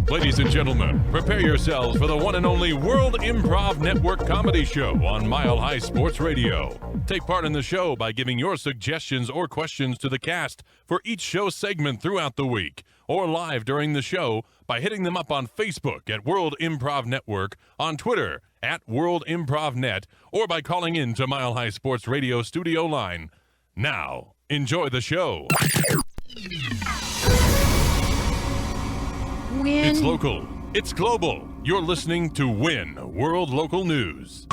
Ladies and gentlemen, prepare yourselves for the one and only World Improv Network comedy show on Mile High Sports Radio. Take part in the show by giving your suggestions or questions to the cast for each show segment throughout the week, or live during the show by hitting them up on Facebook at World Improv Network, on Twitter at World Improv Net, or by calling in to Mile High Sports Radio studio line. Now, enjoy the show. It's local. It's global. You're listening to Win World Local News.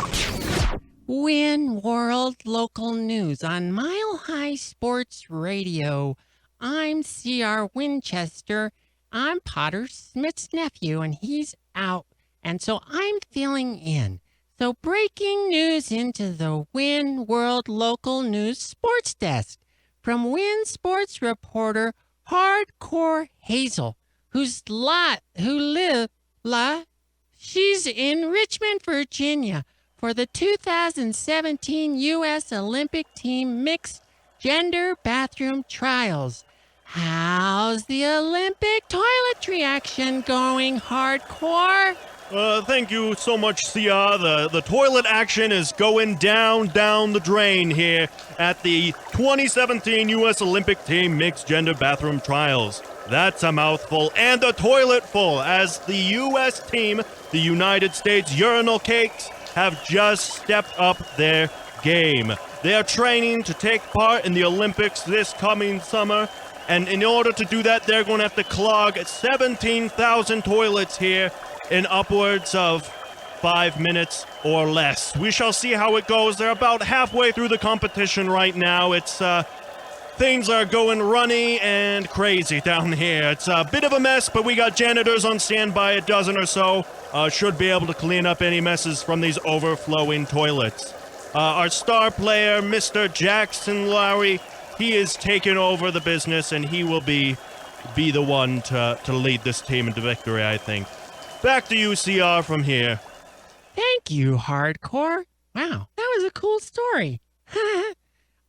Win World Local News on Mile High Sports Radio. I'm C.R. Winchester. I'm Potter Smith's nephew, and he's out. And so I'm filling in. So breaking news into the Win World Local News Sports Desk from Win Sports reporter Hardcore Hazel, she's in Richmond, Virginia for the 2017 U.S. Olympic Team Mixed Gender Bathroom Trials. How's the Olympic toiletry action going, Hardcore? Thank you so much, Sia. The toilet action is going down the drain here at the 2017 U.S. Olympic Team Mixed Gender Bathroom Trials. That's a mouthful, and the toilet full, as the U.S. team, the United States Urinal Cakes, have just stepped up their game. They are training to take part in the Olympics this coming summer, and in order to do that, they're going to have to clog 17,000 toilets here in upwards of 5 minutes or less. We shall see how it goes. They're about halfway through the competition right now. Things are going runny and crazy down here. It's a bit of a mess, but we got janitors on standby, a dozen or so. Should be able to clean up any messes from these overflowing toilets. Our star player, Mr. Jackson Lowry, he is taking over the business, and he will be the one to lead this team into victory, I think. Back to you, CR, from here. Thank you, Hardcore. Wow, that was a cool story.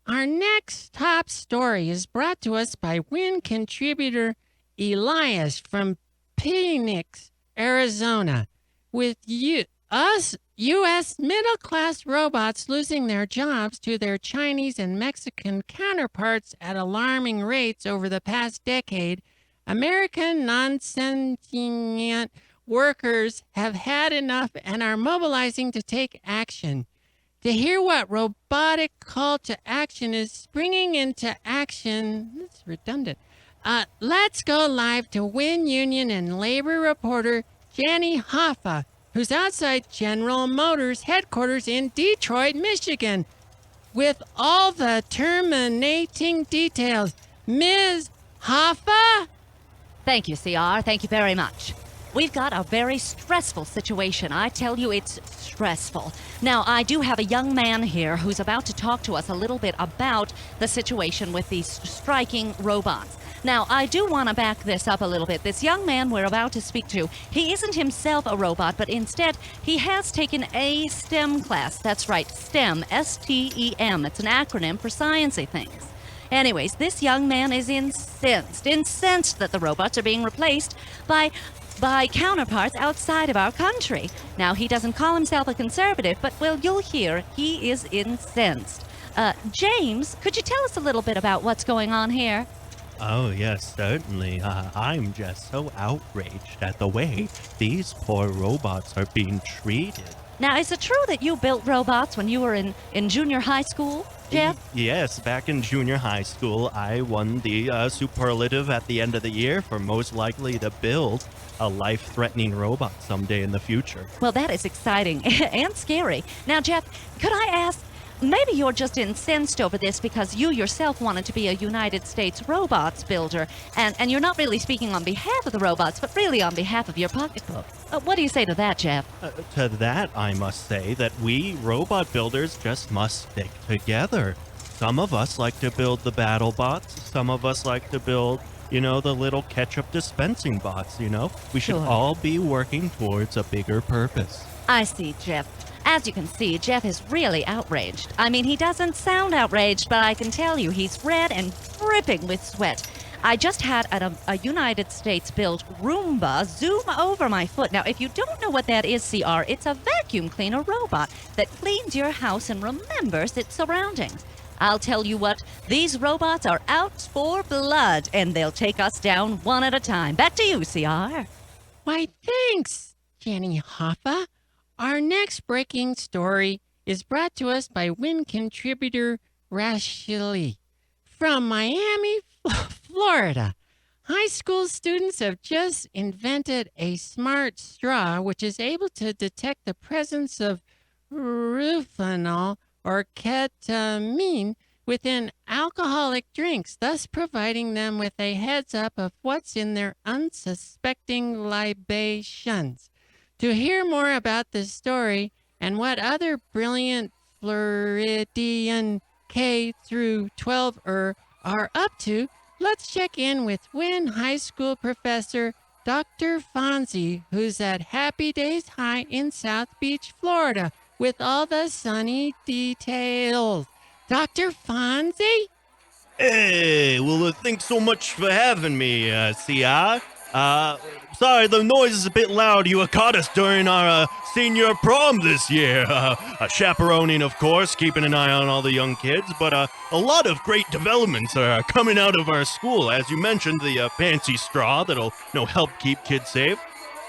Our next top story is brought to us by Win contributor Elias from Phoenix, Arizona. With U.S. middle-class robots losing their jobs to their Chinese and Mexican counterparts at alarming rates over the past decade, American non-sentient workers have had enough and are mobilizing to take action. To hear what robotic call to action is springing into action, that's redundant. Let's go live to Win Union and Labor reporter Jenny Hoffa, who's outside General Motors headquarters in Detroit, Michigan, with all the terminating details. Ms. Hoffa? Thank you, CR. Thank you very much. We've got a very stressful situation. I tell you, it's stressful. Now, I do have a young man here who's about to talk to us a little bit about the situation with these striking robots. Now, I do want to back this up a little bit. This young man we're about to speak to, he isn't himself a robot, but instead he has taken a STEM class. That's right, STEM, S-T-E-M. It's an acronym for sciencey things. Anyways, this young man is incensed that the robots are being replaced by counterparts outside of our country. Now, he doesn't call himself a conservative, but, well, you'll hear he is incensed. James, could you tell us a little bit about what's going on here? Oh, yes, certainly. I'm just so outraged at the way these poor robots are being treated. Now, is it true that you built robots when you were in junior high school, Jeff? Yes, back in junior high school, I won the superlative at the end of the year for most likely to build a life-threatening robot someday in the future. Well, that is exciting and scary. Now, Jeff, could I ask, maybe you're just incensed over this because you yourself wanted to be a United States robots builder, and you're not really speaking on behalf of the robots, but really on behalf of your pocketbook. What do you say to that, Jeff? To that, I must say that we robot builders just must stick together. Some of us like to build the battle bots. Some of us like to build, the little ketchup dispensing bots, We should all be working towards a bigger purpose. I see, Jeff. As you can see, Jeff is really outraged. I mean, he doesn't sound outraged, but I can tell you he's red and dripping with sweat. I just had a United States-built Roomba zoom over my foot. Now, if you don't know what that is, CR, it's a vacuum cleaner robot that cleans your house and remembers its surroundings. I'll tell you what, these robots are out for blood, and they'll take us down one at a time. Back to you, CR. Why, thanks, Jenny Hoffa. Our next breaking story is brought to us by Win contributor Rashili from Miami, Florida. High school students have just invented a smart straw which is able to detect the presence of rufinol or ketamine within alcoholic drinks, thus providing them with a heads up of what's in their unsuspecting libations. To hear more about this story and what other brilliant Floridian K-12 are up to, let's check in with Wynn High School professor Dr. Fonzie, who's at Happy Days High in South Beach, Florida, with all the sunny details. Dr. Fonzie? Hey, well, thanks so much for having me, CI. Sorry, the noise is a bit loud. You caught us during our senior prom this year. Chaperoning, of course, keeping an eye on all the young kids, but a lot of great developments are coming out of our school. As you mentioned, the fancy straw that'll help keep kids safe,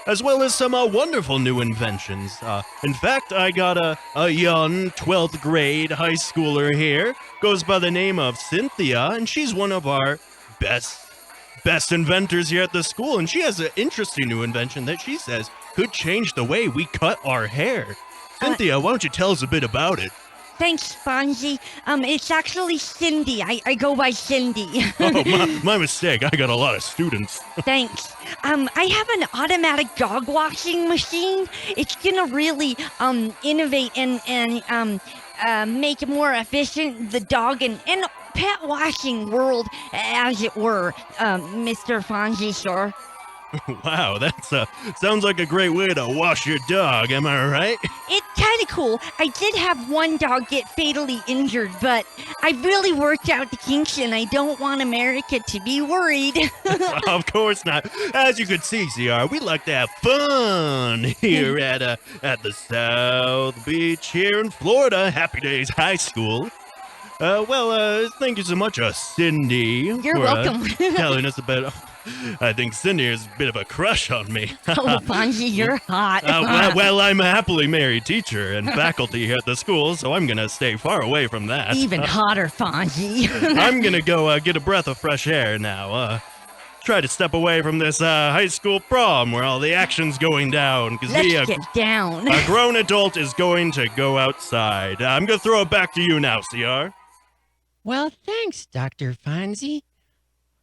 as well as some wonderful new inventions. In fact, I got a young 12th grade high schooler here, goes by the name of Cynthia, and she's one of our best inventors here at the school, and she has an interesting new invention that she says could change the way we cut our hair. Cynthia, why don't you tell us a bit about it? Thanks, Fonzie. It's actually Cindy. I go by Cindy. Oh, my mistake. I got a lot of students. Thanks. I have an automatic dog washing machine. It's gonna really innovate and make it more efficient, the dog and pet washing world, as it were, Mr. Fonzie, sir. Wow, that's sounds like a great way to wash your dog, am I right? It's kind of cool. I did have one dog get fatally injured, but I really worked out the kinks, and I don't want America to be worried. Of course not. As you can see, CR, we like to have fun here at the South Beach here in Florida, Happy Days High School. Thank you so much, Cindy. You're for, welcome. Telling us about. I think Cindy has a bit of a crush on me. Oh, Fonzie, you're hot. I'm a happily married teacher and faculty here at the school, so I'm gonna stay far away from that. Even hotter, Fonzie. I'm gonna go get a breath of fresh air now. Try to step away from this high school prom where all the action's going down. Because Let's get down. A grown adult is going to go outside. I'm gonna throw it back to you now, CR. Well, thanks, Dr. Fonzie.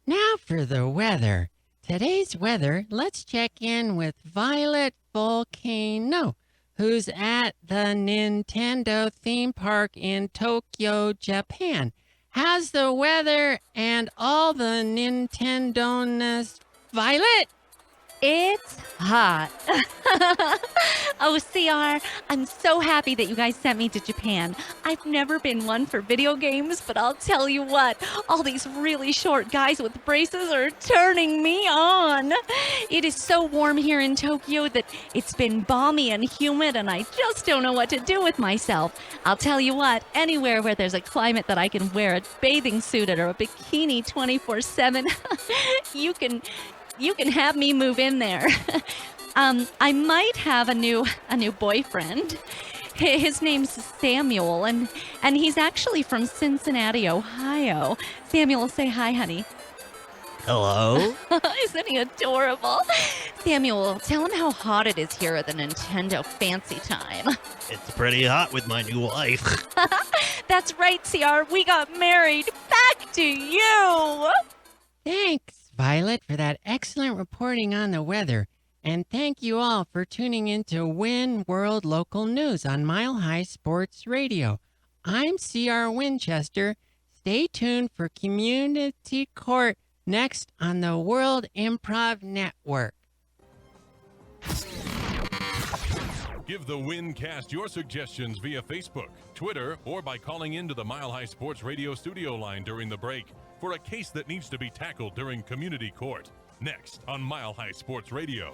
Now for the weather. Today's weather, let's check in with Violet Volcano, who's at the Nintendo theme park in Tokyo, Japan. How's the weather and all the Nintendo-ness, Violet? It's hot. Oh, CR, I'm so happy that you guys sent me to Japan. I've never been one for video games, but I'll tell you what, all these really short guys with braces are turning me on. It is so warm here in Tokyo that it's been balmy and humid, and I just don't know what to do with myself. I'll tell you what, anywhere where there's a climate that I can wear a bathing suit or a bikini 24/7, you can have me move in there. I might have a new boyfriend. His name's Samuel, and he's actually from Cincinnati, Ohio. Samuel, say hi, honey. Hello? Isn't he adorable? Samuel, tell him how hot it is here at the Nintendo Fancy Time. It's pretty hot with my new wife. That's right, CR. We got married. Back to you. Thanks, Violet, for that excellent reporting on the weather. And thank you all for tuning in to Win World Local News on Mile High Sports Radio. I'm C.R. Winchester. Stay tuned for Community Court next on the World Improv Network. Give the WinCast your suggestions via Facebook, Twitter, or by calling into the Mile High Sports Radio studio line during the break for a case that needs to be tackled during community court. Next on Mile High Sports Radio.